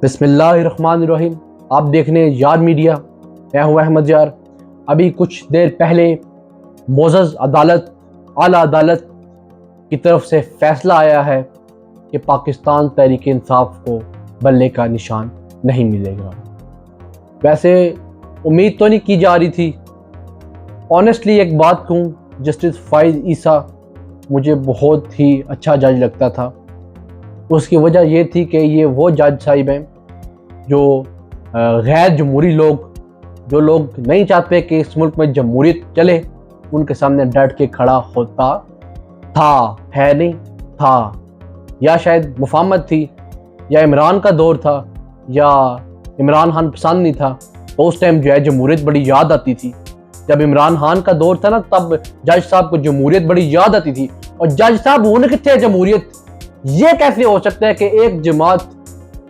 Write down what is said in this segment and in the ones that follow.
बिस्मिल्लाहिर्रहमानिर्रहीम। आप देख रहे हैं यार मीडिया। मैं हूं अहमद यार। अभी कुछ देर पहले मोअज़्ज़ज़ अदालत आला अदालत की तरफ से फैसला आया है कि पाकिस्तान तहरीक इंसाफ को बल्ले का निशान नहीं मिलेगा। वैसे उम्मीद तो नहीं की जा रही थी। ऑनेस्टली एक बात कहूँ, जस्टिस फ़ाइज़ ईसा मुझे बहुत ही अच्छा जज लगता था। उसकी वजह ये थी कि ये वो जज साहिब हैं जो गैर जमहूरी लोग, जो लोग नहीं चाहते कि इस मुल्क में जमहूरियत चले, उनके सामने डट के खड़ा होता था। है नहीं था, या शायद मुफाहमत थी, या इमरान का दौर था, या इमरान खान पसंद नहीं था। तो उस टाइम जो है जमहूरियत बड़ी याद आती थी। जब इमरान खान का दौर था ना, तब जज साहब को जमहूरियत बड़ी याद आती थी। और जज साहब होने कितने जमहूरियत, ये कैसे हो सकता है कि एक जमात,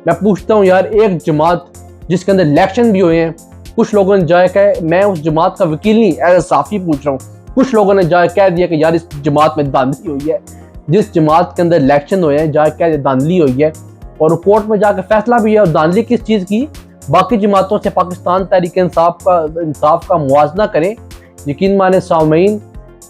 मैं पूछता हूँ यार, एक जमात जिसके अंदर इलेक्शन भी हुए हैं, कुछ लोगों ने जाए कह, मैं उस जमात का वकील नहीं, एज साफी पूछ रहा हूँ, कुछ लोगों ने जाए कह दिया कि यार इस जमात में धांधली हुई है। जिस जमात के अंदर इलेक्शन हुए हैं जाए कह धांधली हुई है, और कोर्ट में जाकर फैसला भी है। और धांधली किस चीज़ की? बाकी जमातों से पाकिस्तान तहरीक इंसाफ का मुआजना करें। यकीन माने सामईन,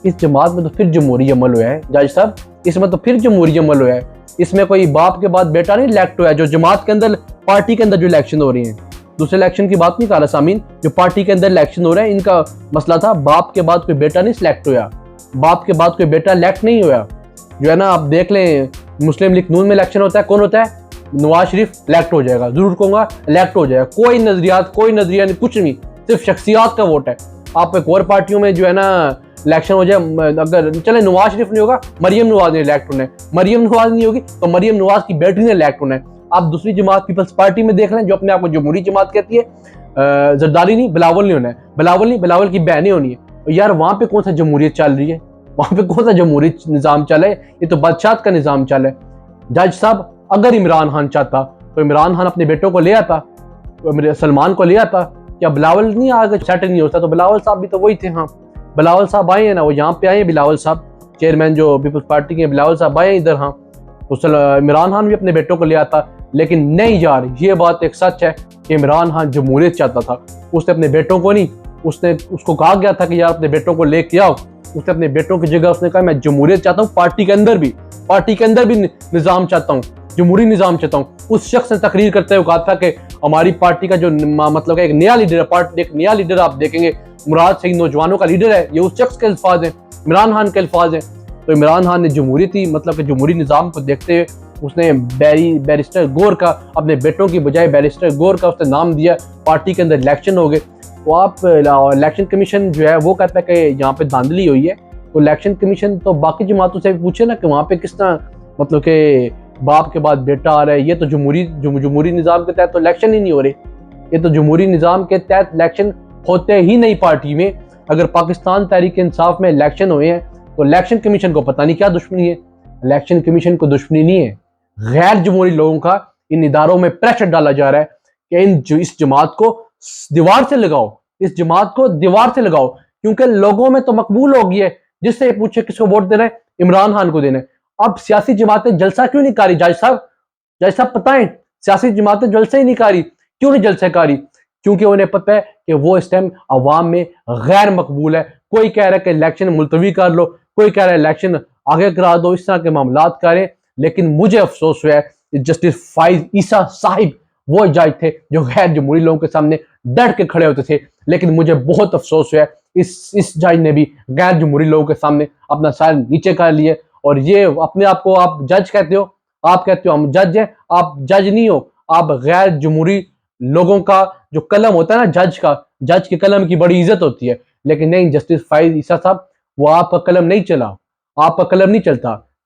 इस जमात में तो फिर जमहूरी अमल हुआ है जज साहब, इसमें तो फिर जमहूरी अमल हुआ है। इसमें कोई बाप के बाद बेटा नहीं इलेक्ट हुआ है। जो जमात के अंदर, पार्टी के अंदर जो इलेक्शन हो रही हैं, दूसरे इलेक्शन की बात नहीं कर रहा सामीन, जो पार्टी के अंदर इलेक्शन हो रहा है, इनका मसला था बाप के बाद कोई बेटा नहीं सिलेक्ट हुआ, बाप के बाद कोई बेटा इलेक्ट नहीं हुआ। जो है ना, आप देख लें, मुस्लिम लीग नून में इलेक्शन होता है, कौन होता है? नवाज शरीफ इलेक्ट हो जाएगा, जरूर कहूँगा इलेक्ट हो जाएगा। कोई नजरियात, कोई नजरिया नहीं, कुछ नहीं, सिर्फ शख्सियात का वोट है। आप एक और पार्टियों में जो है ना इलेक्शन हो जाए, अगर चले नवाज शरीफ नहीं होगा, मरियम नवाज ने इलेक्ट होना है, मरियम नवाज नहीं होगी तो मरियम नवाज की बेटी ने इलेक्ट होना है। आप दूसरी जमात पीपल्स पार्टी में देख लें, जो अपने आप को जमहूरी जमात कहती है, जरदारी नहीं, बिलावल नहीं होना है, बिलावल नहीं, बिलावल की बहनें होनी है। यार वहां पे कौन सा जमहूरियत चल रही है? वहां पे कौन सा जमहूरी निज़ाम चल है? ये तो बादशाह का निज़ाम चल है। जज साहब, अगर इमरान खान चाहता तो इमरान खान अपने बेटों को ले आता, तो सलमान को ले आता। क्या बिलावल नहीं आगे सेट नहीं होता? तो बिलावल साहब भी तो वही थे। हाँ, बिलावल साहब आए हैं ना, वो यहाँ पे आए हैं, बिलावल साहब चेयरमैन जो पीपल्स पार्टी के, बिलावल साहब आए इधर। हाँ, तो इमरान खान भी अपने बेटों को ले आता। लेकिन नहीं यार, ये बात एक सच है कि इमरान खान जमहूरियत चाहता था। उसने अपने बेटों को नहीं, उसको कहा गया था कि यार अपने बेटों को लेके आओ। उसने अपने बेटों की जगह उसने कहा मैं जमहूरियत चाहता हूँ, पार्टी के अंदर भी निज़ाम चाहता हूँ, जमहूरी निज़ाम चाहता हूँ। उस शख्स ने तकरीर करते हुए कहा था कि हमारी पार्टी का जो मतलब एक नया लीडर है, पार्टी एक नया लीडर आप देखेंगे, मुराद सही नौजवानों का लीडर है। ये उस शख्स के अल्फाज हैं, इमरान खान के अल्फाज हैं। तो इमरान खान ने जमहूरियती मतलब कि जमहूरी निज़ाम को देखते हुए उसने बैरिस्टर गौर का, अपने बेटों की बजाय बैरिस्टर गौर का उसने नाम दिया। पार्टी के अंदर इलेक्शन हो गए, तो आप इलेक्शन कमीशन जो है वो कहता है कि यहाँ पे धांधली हुई है। तो इलेक्शन कमीशन तो बाकी जमातों से भी पूछे ना कि वहाँ पे किस तरह मतलब कि बाप के बाद बेटा आ रहा है। ये तो जमहूरी निज़ाम के तहत तो इलेक्शन ही नहीं हो रहे। ये तो जमहूरी निज़ाम के तहत इलेक्शन होते ही नहीं पार्टी में। अगर पाकिस्तान तहरीक इंसाफ में इलेक्शन हुए हैं तो इलेक्शन कमीशन को पता नहीं क्या दुश्मनी है। इलेक्शन कमीशन को दुश्मनी नहीं है, गैर जमहूरी लोगों का इन इदारों में प्रेशर डाला जा रहा है कि इस जमात को दीवार से लगाओ, इस जमात को दीवार से लगाओ। क्योंकि लोगों में तो मकबूल हो गई है, जिससे पूछे किसको वोट देना है, इमरान खान को देना है। अब सियासी जमातें जलसा क्यों नहीं कारी? जज साहब बताएं, सियासी जमातें जलसे ही नहीं कारी, क्यों नहीं जलसे कारी? क्योंकि उन्हें पता है कि वो इस टाइम अवाम में गैर मकबूल है। कोई कह रहा है कि इलेक्शन मुलतवी कर लो, कोई कह रहा है इलेक्शन आगे करा दो, इस तरह के मामला करें। लेकिन मुझे अफसोस हुआ है, जस्टिस फ़ाइज़ ईसा साहिब वो जज थे जो गैर जमहूरी लोगों के सामने डट के खड़े होते थे। लेकिन मुझे बहुत अफसोस हुआ है, इस जज ने भी गैर जमहूरी लोगों के सामने अपना सर नीचे कर लिया। और ये अपने आप को आप जज कहते हो, आप कहते हो हम जज हैं, आप जज नहीं हो, आप गैर जमहूरी लोगों का जो कलम होता है ना, जज के कलम की बड़ी इज्जत होती है। लेकिन नहीं, जस्टिस फ़ाइज़ ईसा साहब, वो आपका कलम नहीं चला, आपका कलम नहीं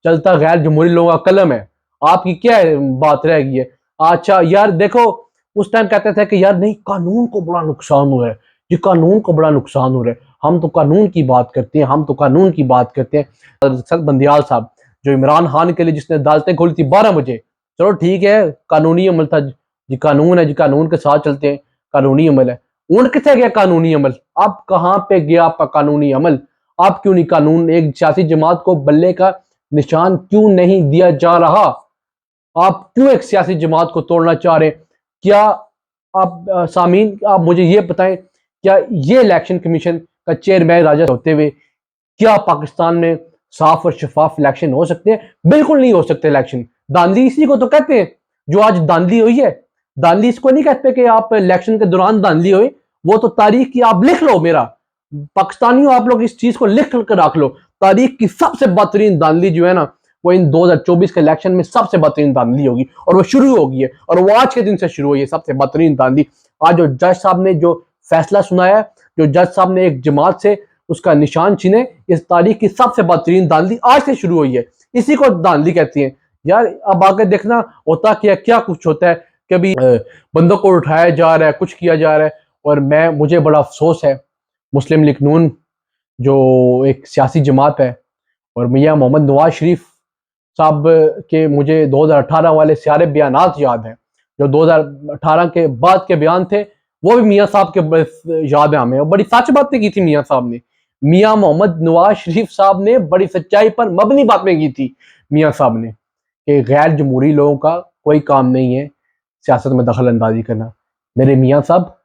चलता गैर जमहूरी लोगों का कलम है। आपकी क्या बात रह गई है? अच्छा यार देखो, उस टाइम कहते थे कि यार नहीं, कानून को बड़ा नुकसान हुआ है, ये कानून को बड़ा नुकसान हो रहा है, हम तो कानून की बात करते हैं, हम तो कानून की बात करते हैं। सर बंदियाल साहब, जो इमरान खान के लिए जिसने अदालतें खोली थी 12 बजे, चलो ठीक है, कानूनी अमल था जी, कानून है जी, कानून के साथ चलते हैं, कानूनी अमल है। उड़ किथे गया कानूनी अमल? अब कहाँ पे गया आपका कानूनी अमल? आप क्यों नहीं कानून, एक सियासी जमात को बल्ले का निशान क्यों नहीं दिया जा रहा? आप क्यों एक सियासी जमात को तोड़ना चाह रहे हैं? क्या आप सामीन आप मुझे ये बताएं, क्या ये इलेक्शन कमीशन का चेयरमैन राजा होते हुए क्या पाकिस्तान में साफ और शफाफ इलेक्शन हो सकते हैं? बिल्कुल नहीं हो सकते इलेक्शन। धांधली इसी को तो कहते हैं, जो आज धांधली हुई है। धांधली इसको नहीं कहते कि आप इलेक्शन के दौरान धांधली हुई, वो तो तारीख की आप लिख लो। मेरा पाकिस्तानियों, आप लोग इस चीज को लिख कर रख लो, तारीख की सबसे बेहतरीन धांधली जो है ना, वो इन 2024 के इलेक्शन में सबसे बेहतरीन धांधली होगी, और वो शुरू होगी है, और वो आज के दिन से शुरू हुई है सबसे बेहतरीन धांधली। आज जो जज साहब ने जो फैसला सुनाया, जो जज साहब ने एक जमात से उसका निशान छीने, इस तारीख की सबसे बेहतरीन धांधली आज से शुरू हुई है। इसी को धांधली कहती हैं यार। अब आगे देखना होता क्या क्या कुछ होता है। कभी बंदों को उठाया जा रहा है, कुछ किया जा रहा है। और मुझे बड़ा अफसोस है, मुस्लिम लीग नून जो एक सियासी जमात है, और मियाँ मोहम्मद नवाज शरीफ साहब के मुझे 2018 वाले सारे बयानात याद हैं। जो 2018 के बाद के बयान थे, वो भी मियाँ साहब के याद है हमें, और बड़ी सच बातें की थी मियाँ साहब ने। मियाँ मोहम्मद नवाज शरीफ साहब ने बड़ी सच्चाई पर मबनी बातें की थी मियाँ साहब ने, कि गैर जमहूरी लोगों का कोई काम नहीं है सियासत में दखल अंदाजी करना। मेरे मियाँ साहब,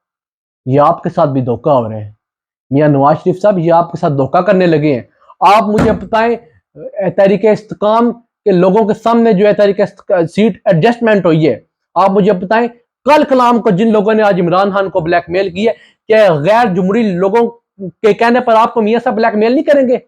ये आपके साथ भी धोखा हो रहा है। मियाँ नवाज शरीफ साहब, ये आपके साथ धोखा करने लगे हैं। आप मुझे बताएं, तहरीक इस्तेकाम के लोगों के सामने जो है तहरीक सीट एडजस्टमेंट हुई है, आप मुझे बताएं कल कलाम को जिन लोगों ने आज इमरान खान को ब्लैकमेल किया, क्या गैर जुमहूरी लोगों के कहने पर आपको मियाँ साहब ब्लैकमेल नहीं करेंगे?